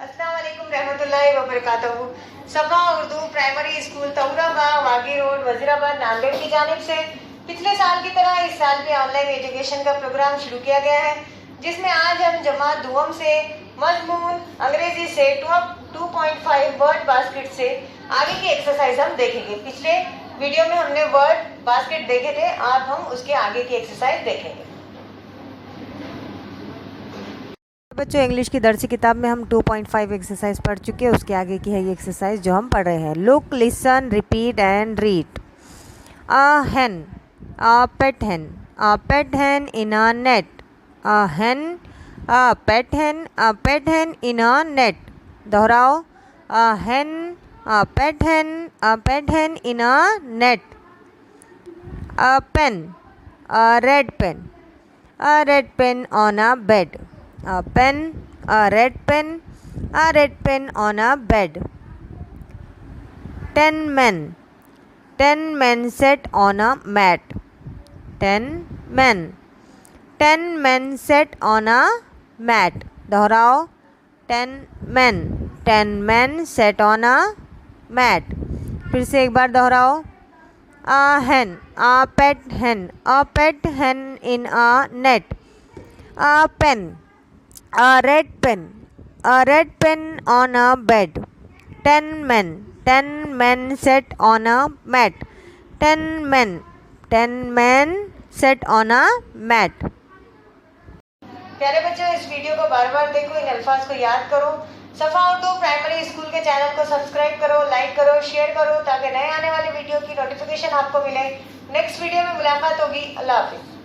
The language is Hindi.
अस्सलाम वालेकुम रहमतुल्लाहि व बरकातहू। सफा Urdu primary school तौराबाग वागी road Wazirabad Nanded की जानिब से पिछले साल की तरह इस साल भी ऑनलाइन एजुकेशन का प्रोग्राम शुरू किया गया है, जिसमें आज हम जमात दुआम से मजमून अंग्रेजी से 2.5 वर्ड बास्केट से आगे की एक्सरसाइज हम देखेंगे। पिछले वीडियो में हमने वर्ड बास्केट देखे थे, आज हम उसके आगे की एक्सरसाइज देखेंगे। बच्चों, इंग्लिश की दर्सी किताब में हम 2.5 एक्सरसाइज पढ़ चुके हैं। उसके आगे की है ये एक्सरसाइज जो हम पढ़ रहे हैं। Look, listen, repeat and read. A hen, a pet hen, a pet hen in a net, a hen, a pet hen, a pet hen in a net। दोहराओ। a hen, a pet hen, a pet hen in a net। a pen, a red pen, a red pen on a bed, a pen, a red pen, a red pen on a bed। 10 men, 10 men sat on a mat, 10 men, 10 men sat on a mat। दोहराओ। 10 men, 10 men sat on a mat। फिर से एक बार दोहराओ। a hen, a pet hen, a pet hen in a net, a pen, a red pen, a red pen on a bed। 10 men, 10 men sat on a mat, 10 men, 10 men sat on a mat। प्यारे बच्चों, इस वीडियो को बार बार देखो, इन अल्फाज को याद करो। सफा उर्दू प्राइमरी स्कूल के चैनल को सब्सक्राइब करो, लाइक करो, शेयर करो, ताकि नए आने वाले वीडियो की नोटिफिकेशन आपको मिले। नेक्स्ट वीडियो में मुलाकात होगी। अल्लाह हाफिज़।